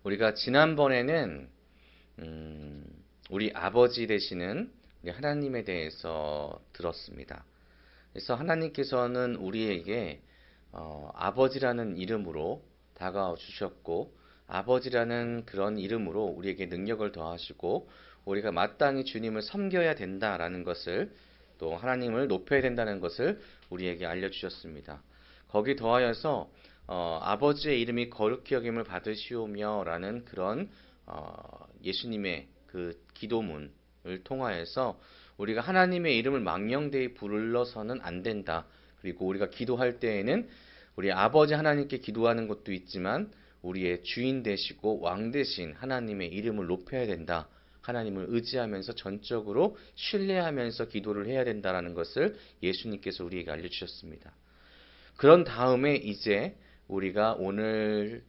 우리가 지난번에는 우리 아버지 되시는 우리 하나님에 대해서 들었습니다. 그래서 하나님께서는 우리에게 아버지라는 이름으로 다가와 주셨고, 아버지라는 그런 이름으로 우리에게 능력을 더하시고, 우리가 마땅히 주님을 섬겨야 된다라는 것을, 또 하나님을 높여야 된다는 것을 우리에게 알려주셨습니다. 거기 더하여서 아버지의 이름이 거룩히 여김을 받으시오며 라는 그런 예수님의 그 기도문을 통하여서 우리가 하나님의 이름을 망령되이 불러서는 안 된다. 그리고 우리가 기도할 때에는 우리 아버지 하나님께 기도하는 것도 있지만 우리의 주인 되시고 왕 되신 하나님의 이름을 높여야 된다. 하나님을 의지하면서 전적으로 신뢰하면서 기도를 해야 된다라는 것을 예수님께서 우리에게 알려주셨습니다. 그런 다음에 이제 우리가 오늘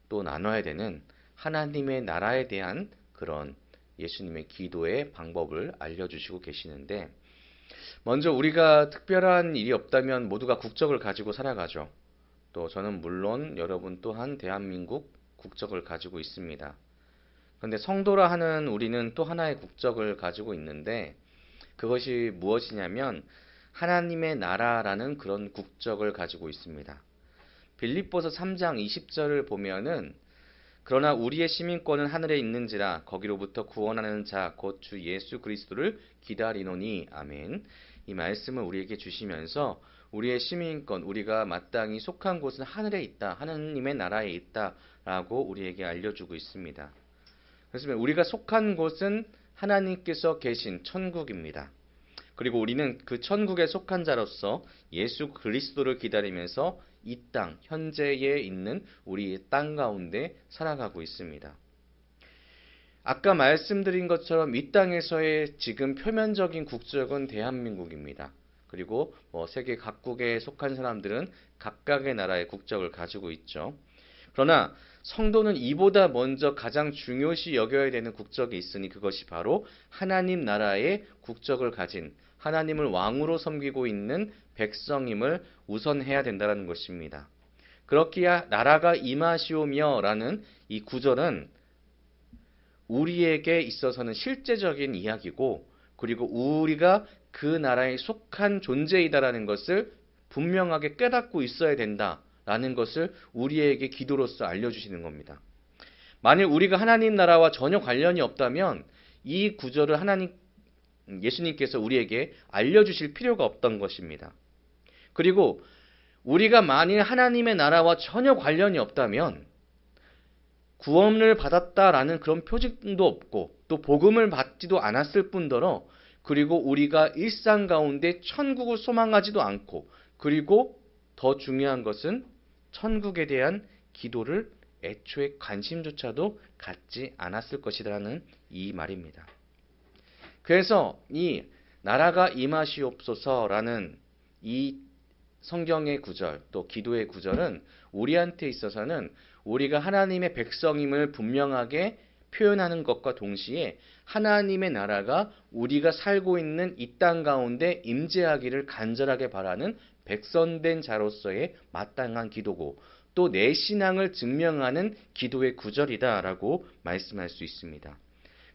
또 나눠야 되는 하나님의 나라에 대한 그런 예수님의 기도의 방법을 알려주시고 계시는데, 먼저 우리가 특별한 일이 없다면 모두가 국적을 가지고 살아가죠. 또 저는 물론 여러분 또한 대한민국 국적을 가지고 있습니다. 그런데 성도라 하는 우리는 또 하나의 국적을 가지고 있는데, 그것이 무엇이냐면 하나님의 나라라는 그런 국적을 가지고 있습니다. 빌립보서 3장 20절을 보면은 그러나 우리의 시민권은 하늘에 있는지라 거기로부터 구원하는 자 곧 주 예수 그리스도를 기다리노니. 아멘. 이 말씀을 우리에게 주시면서 우리의 시민권, 우리가 마땅히 속한 곳은 하늘에 있다, 하나님의 나라에 있다라고 우리에게 알려주고 있습니다. 그래서 우리가 속한 곳은 하나님께서 계신 천국입니다. 그리고 우리는 그 천국에 속한 자로서 예수 그리스도를 기다리면서 이 땅, 현재에 있는 우리 땅 가운데 살아가고 있습니다. 아까 말씀드린 것처럼 이 땅에서의 지금 표면적인 국적은 대한민국입니다. 그리고 세계 각국에 속한 사람들은 각각의 나라의 국적을 가지고 있죠. 그러나 성도는 이보다 먼저 가장 중요시 여겨야 되는 국적이 있으니 그것이 바로 하나님 나라의 국적을 가진 하나님을 왕으로 섬기고 있는 백성임을 우선해야 된다는 것입니다. 그렇기에 나라가 임하시오며 라는 이 구절은 우리에게 있어서는 실제적인 이야기고, 그리고 우리가 그 나라에 속한 존재이다라는 것을 분명하게 깨닫고 있어야 된다라는 것을 우리에게 기도로서 알려주시는 겁니다. 만일 우리가 하나님 나라와 전혀 관련이 없다면 이 구절을 예수님께서 우리에게 알려주실 필요가 없던 것입니다. 그리고 우리가 만일 하나님의 나라와 전혀 관련이 없다면 구원을 받았다라는 그런 표징도 없고 또 복음을 받지도 않았을 뿐더러, 그리고 우리가 일상 가운데 천국을 소망하지도 않고, 그리고 더 중요한 것은 천국에 대한 기도를 애초에 관심조차도 갖지 않았을 것이라는 이 말입니다. 그래서 이 나라가 임하시옵소서라는 이 성경의 구절, 또 기도의 구절은 우리한테 있어서는 우리가 하나님의 백성임을 분명하게 표현하는 것과 동시에 하나님의 나라가 우리가 살고 있는 이 땅 가운데 임재하기를 간절하게 바라는 백성된 자로서의 마땅한 기도고, 또 내 신앙을 증명하는 기도의 구절이다라고 말씀할 수 있습니다.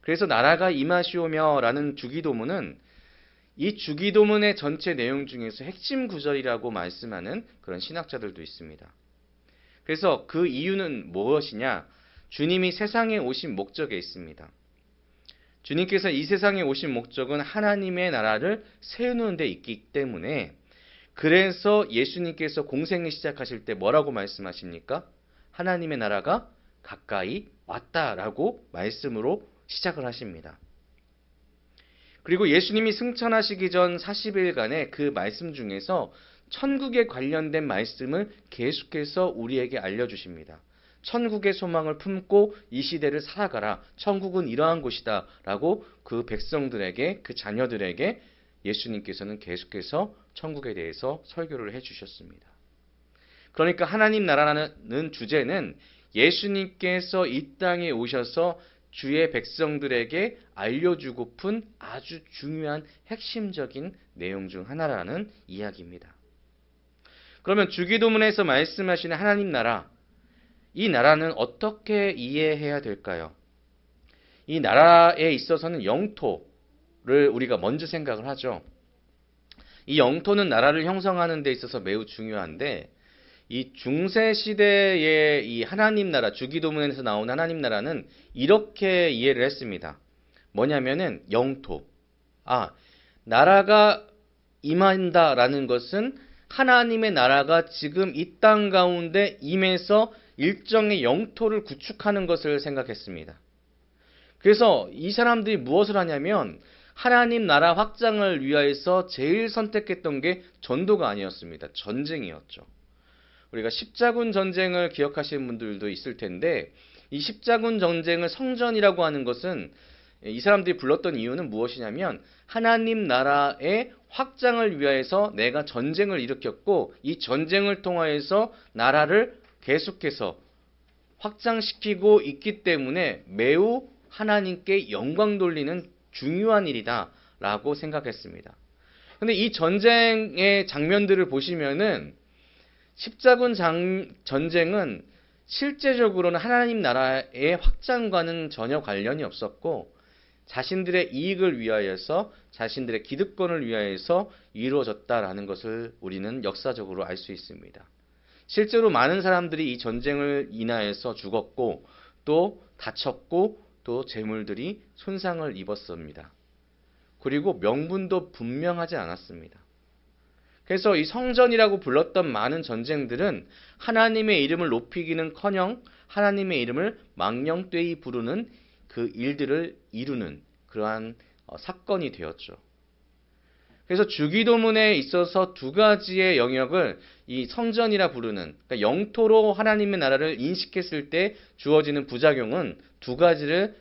그래서 나라가 임하시오며 라는 주기도문은 이 주기도문의 전체 내용 중에서 핵심 구절이라고 말씀하는 그런 신학자들도 있습니다. 그래서 그 이유는 무엇이냐? 주님이 세상에 오신 목적에 있습니다. 주님께서 이 세상에 오신 목적은 하나님의 나라를 세우는 데 있기 때문에, 그래서 예수님께서 공생을 시작하실 때 뭐라고 말씀하십니까? 하나님의 나라가 가까이 왔다라고 말씀으로 시작을 하십니다. 그리고 예수님이 승천하시기 전 40일간의 그 말씀 중에서 천국에 관련된 말씀을 계속해서 우리에게 알려주십니다. 천국의 소망을 품고 이 시대를 살아가라. 천국은 이러한 곳이다. 라고 그 백성들에게, 그 자녀들에게 예수님께서는 계속해서 천국에 대해서 설교를 해주셨습니다. 그러니까 하나님 나라라는 주제는 예수님께서 이 땅에 오셔서 주의 백성들에게 알려주고픈 아주 중요한 핵심적인 내용 중 하나라는 이야기입니다. 그러면 주기도문에서 말씀하시는 하나님 나라, 이 나라는 어떻게 이해해야 될까요? 이 나라에 있어서는 영토를 우리가 먼저 생각을 하죠. 이 영토는 나라를 형성하는 데 있어서 매우 중요한데, 이 중세 시대의 이 하나님 나라, 주기도문에서 나온 하나님 나라는 이렇게 이해를 했습니다. 뭐냐면은 영토. 나라가 임한다라는 것은 하나님의 나라가 지금 이 땅 가운데 임해서 일정의 영토를 구축하는 것을 생각했습니다. 그래서 이 사람들이 무엇을 하냐면 하나님 나라 확장을 위하여서 제일 선택했던 게 전도가 아니었습니다. 전쟁이었죠. 우리가 십자군 전쟁을 기억하시는 분들도 있을 텐데, 이 십자군 전쟁을 성전이라고 하는 것은 이 사람들이 불렀던 이유는 무엇이냐면 하나님 나라의 확장을 위하여서 내가 전쟁을 일으켰고, 이 전쟁을 통하여서 나라를 계속해서 확장시키고 있기 때문에 매우 하나님께 영광 돌리는 중요한 일이다 라고 생각했습니다. 근데 이 전쟁의 장면들을 보시면은 십자군 전쟁은 실제적으로는 하나님 나라의 확장과는 전혀 관련이 없었고, 자신들의 이익을 위하여서, 자신들의 기득권을 위하여서 이루어졌다라는 것을 우리는 역사적으로 알 수 있습니다. 실제로 많은 사람들이 이 전쟁을 인하여서 죽었고, 또 다쳤고, 또 재물들이 손상을 입었습니다. 그리고 명분도 분명하지 않았습니다. 그래서 이 성전이라고 불렀던 많은 전쟁들은 하나님의 이름을 높이기는커녕 하나님의 이름을 망령되이 부르는 그 일들을 이루는 그러한 사건이 되었죠. 그래서 주기도문에 있어서 두 가지의 영역을 이 성전이라 부르는, 그러니까 영토로 하나님의 나라를 인식했을 때 주어지는 부작용은 두 가지를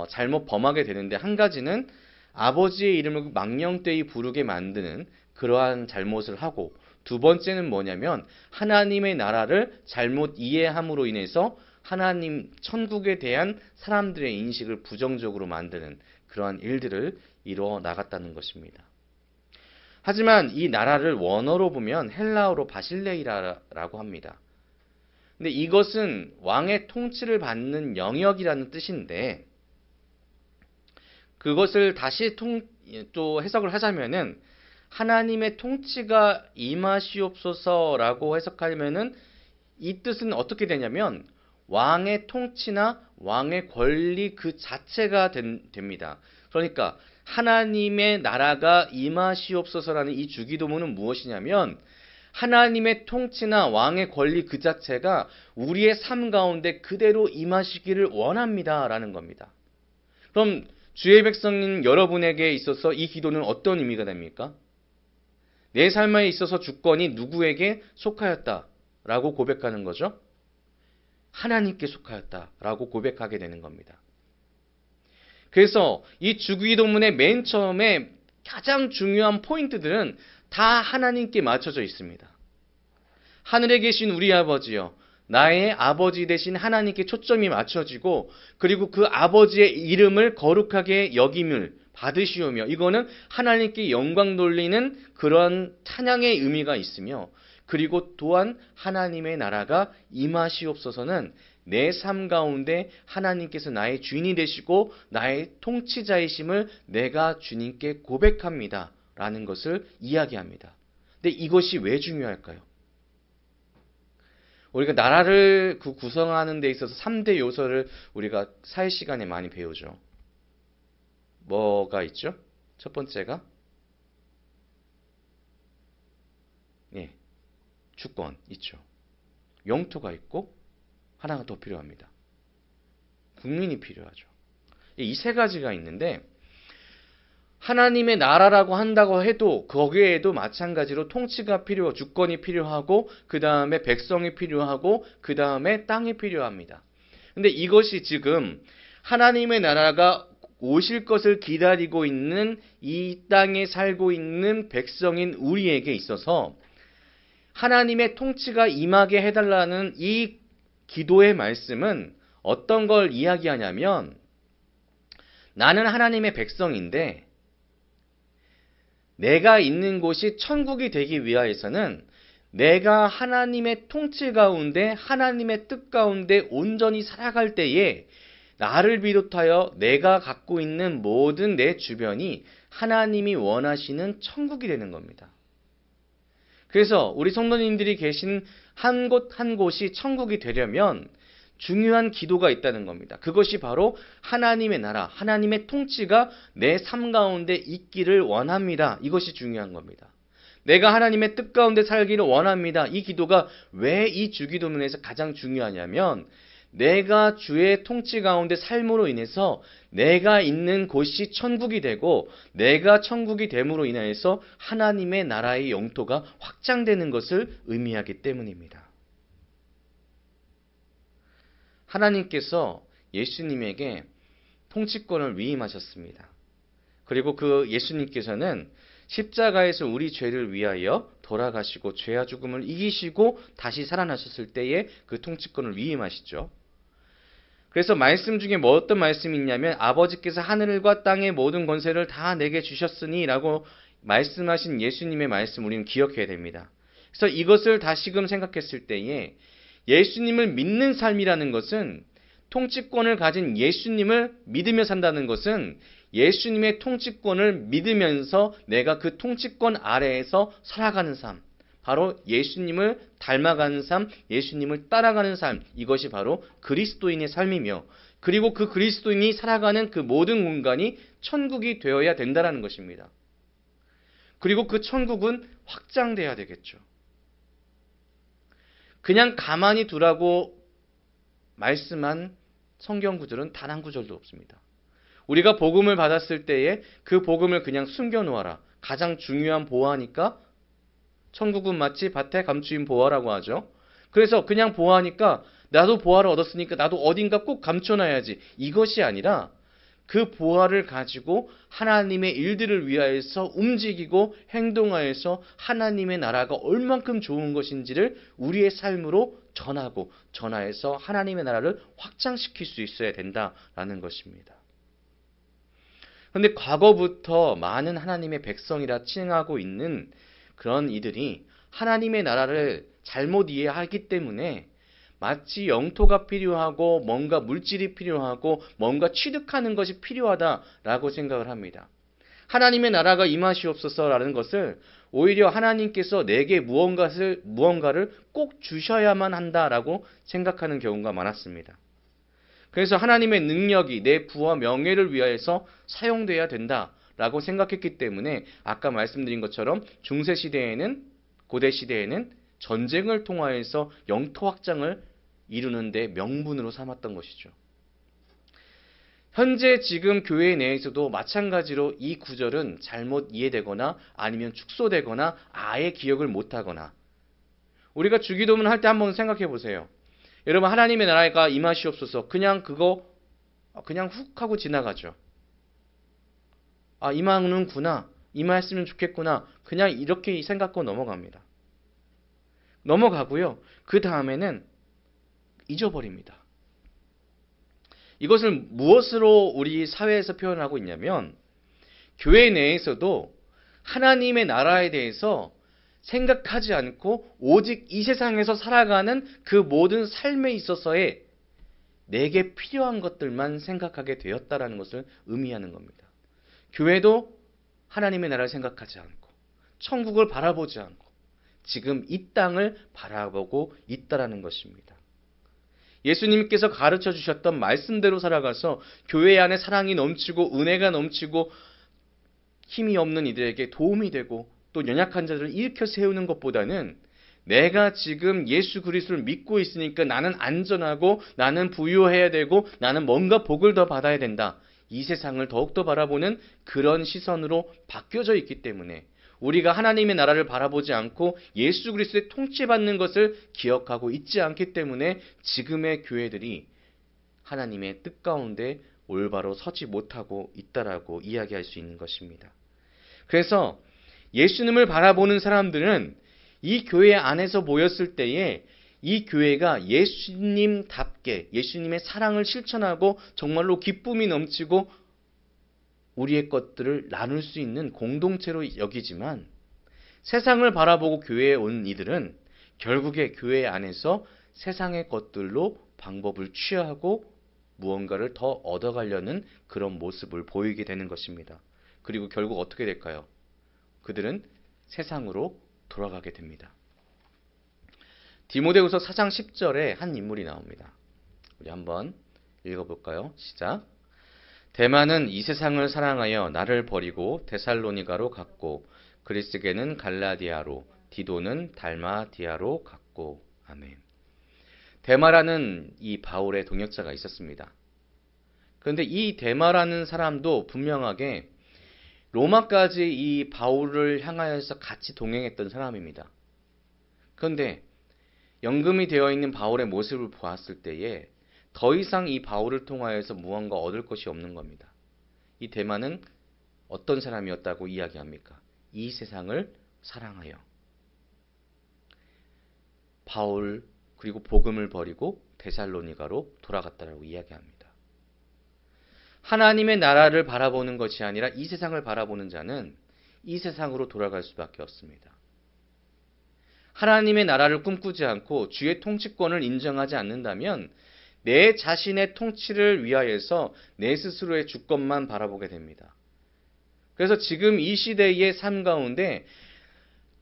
잘못 범하게 되는데, 한 가지는 아버지의 이름을 망령되이 부르게 만드는 그러한 잘못을 하고, 두 번째는 뭐냐면 하나님의 나라를 잘못 이해함으로 인해서 하나님 천국에 대한 사람들의 인식을 부정적으로 만드는 그러한 일들을 이루어 나갔다는 것입니다. 하지만 이 나라를 원어로 보면 헬라어로 바실레이라라고 합니다. 근데 이것은 왕의 통치를 받는 영역이라는 뜻인데, 그것을 다시 또 해석을 하자면은 하나님의 통치가 임하시옵소서라고 해석하면은 이 뜻은 어떻게 되냐면 왕의 통치나 왕의 권리 그 자체가 됩니다. 그러니까 하나님의 나라가 임하시옵소서라는 이 주기도문은 무엇이냐면 하나님의 통치나 왕의 권리 그 자체가 우리의 삶 가운데 그대로 임하시기를 원합니다라는 겁니다. 그럼 주의 백성인 여러분에게 있어서 이 기도는 어떤 의미가 됩니까? 내 삶에 있어서 주권이 누구에게 속하였다라고 고백하는 거죠? 하나님께 속하였다라고 고백하게 되는 겁니다. 그래서 이 주기도문의 맨 처음에 가장 중요한 포인트들은 다 하나님께 맞춰져 있습니다. 하늘에 계신 우리 아버지여, 나의 아버지 되신 하나님께 초점이 맞춰지고, 그리고 그 아버지의 이름을 거룩하게 여김을 받으시오며, 이거는 하나님께 영광 돌리는 그런 찬양의 의미가 있으며, 그리고 또한 하나님의 나라가 임하시옵소서는 내 삶 가운데 하나님께서 나의 주인이 되시고 나의 통치자이심을 내가 주님께 고백합니다 라는 것을 이야기합니다. 근데 이것이 왜 중요할까요? 우리가 나라를 구성하는 데 있어서 3대 요소를 우리가 사회 시간에 많이 배우죠. 뭐가 있죠? 첫 번째가 주권 있죠. 영토가 있고 하나가 더 필요합니다. 국민이 필요하죠. 이 세 가지가 있는데, 하나님의 나라라고 한다고 해도 거기에도 마찬가지로 통치가 필요하고 주권이 필요하고 그 다음에 백성이 필요하고 그 다음에 땅이 필요합니다. 근데 이것이 지금 하나님의 나라가 오실 것을 기다리고 있는 이 땅에 살고 있는 백성인 우리에게 있어서 하나님의 통치가 임하게 해달라는 이 기도의 말씀은 어떤 걸 이야기하냐면, 나는 하나님의 백성인데 내가 있는 곳이 천국이 되기 위하여서는 내가 하나님의 통치 가운데 하나님의 뜻 가운데 온전히 살아갈 때에 나를 비롯하여 내가 갖고 있는 모든 내 주변이 하나님이 원하시는 천국이 되는 겁니다. 그래서 우리 성도님들이 계신 한 곳 한 곳이 천국이 되려면 중요한 기도가 있다는 겁니다. 그것이 바로 하나님의 나라, 하나님의 통치가 내 삶 가운데 있기를 원합니다. 이것이 중요한 겁니다. 내가 하나님의 뜻 가운데 살기를 원합니다. 이 기도가 왜 이 주기도문에서 가장 중요하냐면 내가 주의 통치 가운데 삶으로 인해서 내가 있는 곳이 천국이 되고 내가 천국이 됨으로 인하여서 하나님의 나라의 영토가 확장되는 것을 의미하기 때문입니다. 하나님께서 예수님에게 통치권을 위임하셨습니다. 그리고 그 예수님께서는 십자가에서 우리 죄를 위하여 돌아가시고 죄와 죽음을 이기시고 다시 살아나셨을 때에 그 통치권을 위임하시죠. 그래서 말씀 중에 뭐 어떤 말씀이 있냐면 아버지께서 하늘과 땅의 모든 권세를 다 내게 주셨으니 라고 말씀하신 예수님의 말씀 우리는 기억해야 됩니다. 그래서 이것을 다시금 생각했을 때에 예수님을 믿는 삶이라는 것은 통치권을 가진 예수님을 믿으며 산다는 것은 예수님의 통치권을 믿으면서 내가 그 통치권 아래에서 살아가는 삶, 바로 예수님을 닮아가는 삶, 예수님을 따라가는 삶, 이것이 바로 그리스도인의 삶이며 그리고 그 그리스도인이 살아가는 그 모든 공간이 천국이 되어야 된다는 것입니다. 그리고 그 천국은 확장돼야 되겠죠. 그냥 가만히 두라고 말씀한 성경 구절은 단 한 구절도 없습니다. 우리가 복음을 받았을 때에 그 복음을 그냥 숨겨놓아라. 가장 중요한 보화니까 천국은 마치 밭에 감추인 보화라고 하죠. 그래서 그냥 보화니까 나도 보화를 얻었으니까 나도 어딘가 꼭 감춰놔야지. 이것이 아니라 그 보화를 가지고 하나님의 일들을 위하여서 움직이고 행동하여서 하나님의 나라가 얼만큼 좋은 것인지를 우리의 삶으로 전하고 전하여서 하나님의 나라를 확장시킬 수 있어야 된다라는 것입니다. 그런데 과거부터 많은 하나님의 백성이라 칭하고 있는 그런 이들이 하나님의 나라를 잘못 이해하기 때문에 마치 영토가 필요하고 뭔가 물질이 필요하고 뭔가 취득하는 것이 필요하다라고 생각을 합니다. 하나님의 나라가 임하시옵소서라는 것을 오히려 하나님께서 내게 무언가를 꼭 주셔야만 한다라고 생각하는 경우가 많았습니다. 그래서 하나님의 능력이 내 부와 명예를 위하여서 사용돼야 된다라고 생각했기 때문에 아까 말씀드린 것처럼 중세시대에는 고대시대에는 전쟁을 통하여서 영토 확장을 이루는 데 명분으로 삼았던 것이죠. 현재 지금 교회 내에서도 마찬가지로 이 구절은 잘못 이해되거나 아니면 축소되거나 아예 기억을 못하거나 우리가 주기도문 할 때 한번 생각해 보세요. 여러분 하나님의 나라가 임하시옵소서 그냥 훅 하고 지나가죠. 아 임하는구나. 임하였으면 좋겠구나. 그냥 이렇게 생각하고 넘어갑니다. 넘어가고요. 그 다음에는 잊어버립니다. 이것을 무엇으로 우리 사회에서 표현하고 있냐면 교회 내에서도 하나님의 나라에 대해서 생각하지 않고 오직 이 세상에서 살아가는 그 모든 삶에 있어서의 내게 필요한 것들만 생각하게 되었다라는 것을 의미하는 겁니다. 교회도 하나님의 나라를 생각하지 않고 천국을 바라보지 않고 지금 이 땅을 바라보고 있다라는 것입니다. 예수님께서 가르쳐 주셨던 말씀대로 살아가서 교회 안에 사랑이 넘치고 은혜가 넘치고 힘이 없는 이들에게 도움이 되고 또 연약한 자들을 일으켜 세우는 것보다는 내가 지금 예수 그리스도를 믿고 있으니까 나는 안전하고 나는 부유해야 되고 나는 뭔가 복을 더 받아야 된다. 이 세상을 더욱더 바라보는 그런 시선으로 바뀌어져 있기 때문에 우리가 하나님의 나라를 바라보지 않고 예수 그리스도의 통치받는 것을 기억하고 있지 않기 때문에 지금의 교회들이 하나님의 뜻 가운데 올바로 서지 못하고 있다라고 이야기할 수 있는 것입니다. 그래서 예수님을 바라보는 사람들은 이 교회 안에서 모였을 때에 이 교회가 예수님답게 예수님의 사랑을 실천하고 정말로 기쁨이 넘치고 우리의 것들을 나눌 수 있는 공동체로 여기지만 세상을 바라보고 교회에 온 이들은 결국에 교회 안에서 세상의 것들로 방법을 취하고 무언가를 더 얻어가려는 그런 모습을 보이게 되는 것입니다. 그리고 결국 어떻게 될까요? 그들은 세상으로 돌아가게 됩니다. 디모데후서 4장 10절에 한 인물이 나옵니다. 우리 한번 읽어볼까요? 시작. 데마는 이 세상을 사랑하여 나를 버리고 데살로니가로 갔고 그리스게는 갈라디아로 디도는 달마디아로 갔고. 아멘. 데마라는 이 바울의 동역자가 있었습니다. 그런데 이 데마라는 사람도 분명하게 로마까지 이 바울을 향하여서 같이 동행했던 사람입니다. 그런데 연금이 되어 있는 바울의 모습을 보았을 때에 더 이상 이 바울을 통하여서 무언가 얻을 것이 없는 겁니다. 이 데마는 어떤 사람이었다고 이야기합니까? 이 세상을 사랑하여 바울 그리고 복음을 버리고 데살로니가로 돌아갔다라고 이야기합니다. 하나님의 나라를 바라보는 것이 아니라 이 세상을 바라보는 자는 이 세상으로 돌아갈 수밖에 없습니다. 하나님의 나라를 꿈꾸지 않고 주의 통치권을 인정하지 않는다면 내 자신의 통치를 위하여서 내 스스로의 주권만 바라보게 됩니다. 그래서 지금 이 시대의 삶 가운데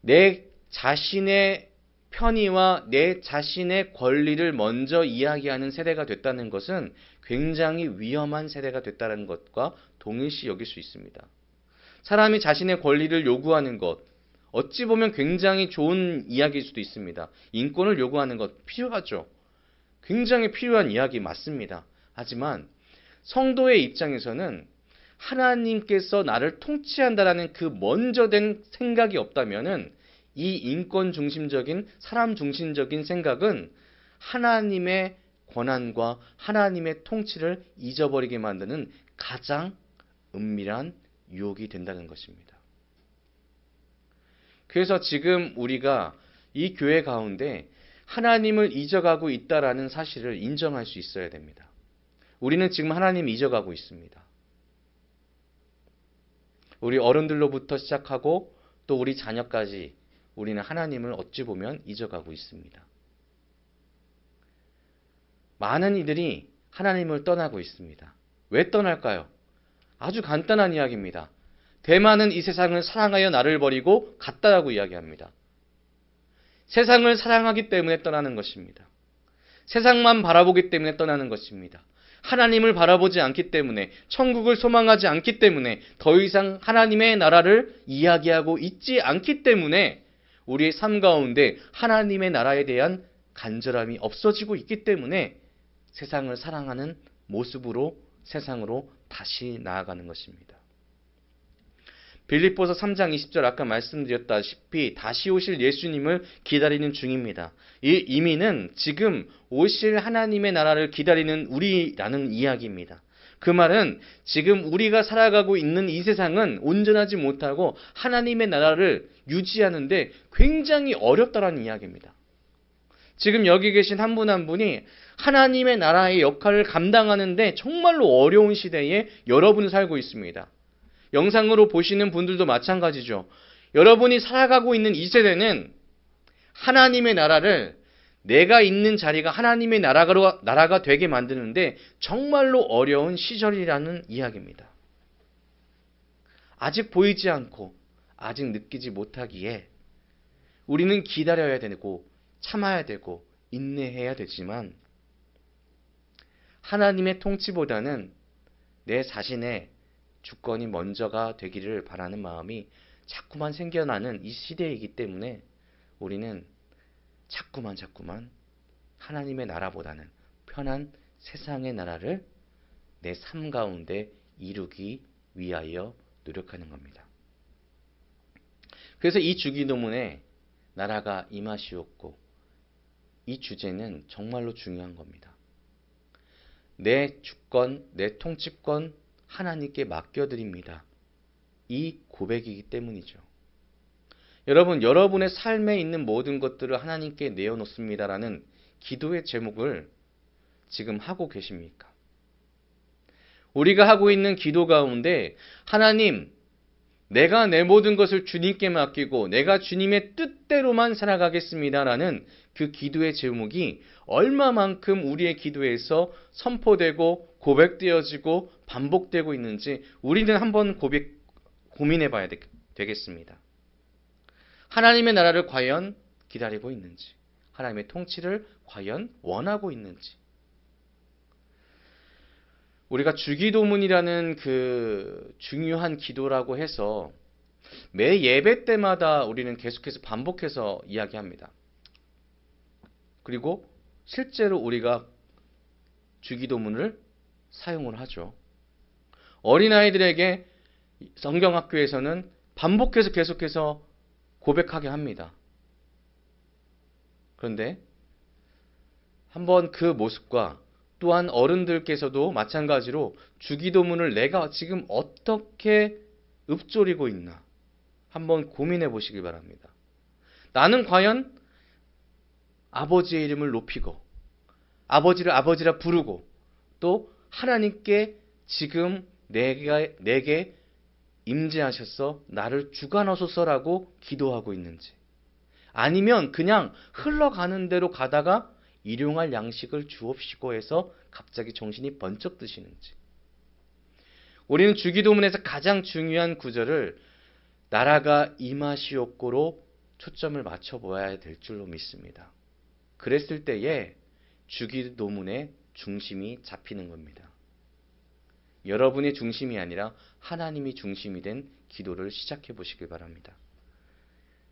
내 자신의 편의와 내 자신의 권리를 먼저 이야기하는 세대가 됐다는 것은 굉장히 위험한 세대가 됐다는 것과 동일시 여길 수 있습니다. 사람이 자신의 권리를 요구하는 것, 어찌 보면 굉장히 좋은 이야기일 수도 있습니다. 인권을 요구하는 것 필요하죠. 굉장히 필요한 이야기 맞습니다. 하지만 성도의 입장에서는 하나님께서 나를 통치한다라는 그 먼저 된 생각이 없다면은 이 인권 중심적인 사람 중심적인 생각은 하나님의 권한과 하나님의 통치를 잊어버리게 만드는 가장 은밀한 유혹이 된다는 것입니다. 그래서 지금 우리가 이 교회 가운데 하나님을 잊어가고 있다라는 사실을 인정할 수 있어야 됩니다. 우리는 지금 하나님을 잊어가고 있습니다. 우리 어른들로부터 시작하고 또 우리 자녀까지 우리는 하나님을 어찌 보면 잊어가고 있습니다. 많은 이들이 하나님을 떠나고 있습니다. 왜 떠날까요? 아주 간단한 이야기입니다. 대만은 이 세상을 사랑하여 나를 버리고 갔다라고 이야기합니다. 세상을 사랑하기 때문에 떠나는 것입니다. 세상만 바라보기 때문에 떠나는 것입니다. 하나님을 바라보지 않기 때문에, 천국을 소망하지 않기 때문에, 더 이상 하나님의 나라를 이야기하고 있지 않기 때문에 우리의 삶 가운데 하나님의 나라에 대한 간절함이 없어지고 있기 때문에 세상을 사랑하는 모습으로 세상으로 다시 나아가는 것입니다. 빌립보서 3장 20절 아까 말씀드렸다시피 다시 오실 예수님을 기다리는 중입니다. 이 의미는 지금 오실 하나님의 나라를 기다리는 우리라는 이야기입니다. 그 말은 지금 우리가 살아가고 있는 이 세상은 온전하지 못하고 하나님의 나라를 유지하는데 굉장히 어렵다라는 이야기입니다. 지금 여기 계신 한 분 한 분이 하나님의 나라의 역할을 감당하는데 정말로 어려운 시대에 여러분이 살고 있습니다. 영상으로 보시는 분들도 마찬가지죠. 여러분이 살아가고 있는 이 세대는 하나님의 나라를 내가 있는 자리가 하나님의 나라가 되게 만드는데 정말로 어려운 시절이라는 이야기입니다. 아직 보이지 않고 아직 느끼지 못하기에 우리는 기다려야 되고 참아야 되고 인내해야 되지만 하나님의 통치보다는 내 자신의 주권이 먼저가 되기를 바라는 마음이 자꾸만 생겨나는 이 시대이기 때문에 우리는 자꾸만 하나님의 나라보다는 편한 세상의 나라를 내 삶 가운데 이루기 위하여 노력하는 겁니다. 그래서 이 주기도문에 나라가 임하시옵고 이 주제는 정말로 중요한 겁니다. 내 주권, 내 통치권 하나님께 맡겨드립니다. 이 고백이기 때문이죠. 여러분, 여러분의 삶에 있는 모든 것들을 하나님께 내어놓습니다라는 기도의 제목을 지금 하고 계십니까? 우리가 하고 있는 기도 가운데 하나님, 내가 내 모든 것을 주님께 맡기고 내가 주님의 뜻대로만 살아가겠습니다라는 그 기도의 제목이 얼마만큼 우리의 기도에서 선포되고 고백되어지고 반복되고 있는지 우리는 한번 고민해 봐야 되겠습니다. 하나님의 나라를 과연 기다리고 있는지, 하나님의 통치를 과연 원하고 있는지. 우리가 주기도문이라는 그 중요한 기도라고 해서 매 예배 때마다 우리는 계속해서 반복해서 이야기합니다. 그리고 실제로 우리가 주기도문을 사용을 하죠. 어린아이들에게 성경학교에서는 반복해서 계속해서 고백하게 합니다. 그런데 한번 그 모습과 또한 어른들께서도 마찬가지로 주기도문을 내가 지금 어떻게 읊조리고 있나 한번 고민해 보시길 바랍니다. 나는 과연 아버지의 이름을 높이고 아버지를 아버지라 부르고 또 하나님께 지금 내게 임재하셔서 나를 주관하소서라고 기도하고 있는지, 아니면 그냥 흘러가는 대로 가다가 일용할 양식을 주옵시고 해서 갑자기 정신이 번쩍 드시는지. 우리는 주기도문에서 가장 중요한 구절을 나라가 임하시옵고로 초점을 맞춰보아야 될 줄로 믿습니다. 그랬을 때에 주기도문의 중심이 잡히는 겁니다. 여러분의 중심이 아니라 하나님이 중심이 된 기도를 시작해 보시길 바랍니다.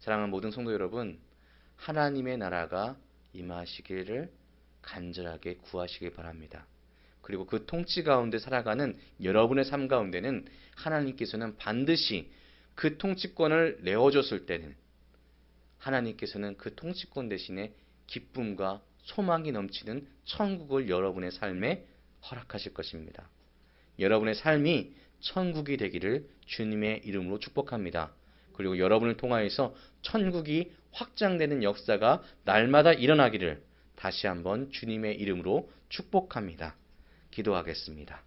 사랑하는 모든 성도 여러분, 하나님의 나라가 임하시기를 간절하게 구하시길 바랍니다. 그리고 그 통치 가운데 살아가는 여러분의 삶 가운데는 하나님께서는 반드시 그 통치권을 내어줬을 때는 하나님께서는 그 통치권 대신에 기쁨과 소망이 넘치는 천국을 여러분의 삶에 허락하실 것입니다. 여러분의 삶이 천국이 되기를 주님의 이름으로 축복합니다. 그리고 여러분을 통하여서 천국이 확장되는 역사가 날마다 일어나기를 다시 한번 주님의 이름으로 축복합니다. 기도하겠습니다.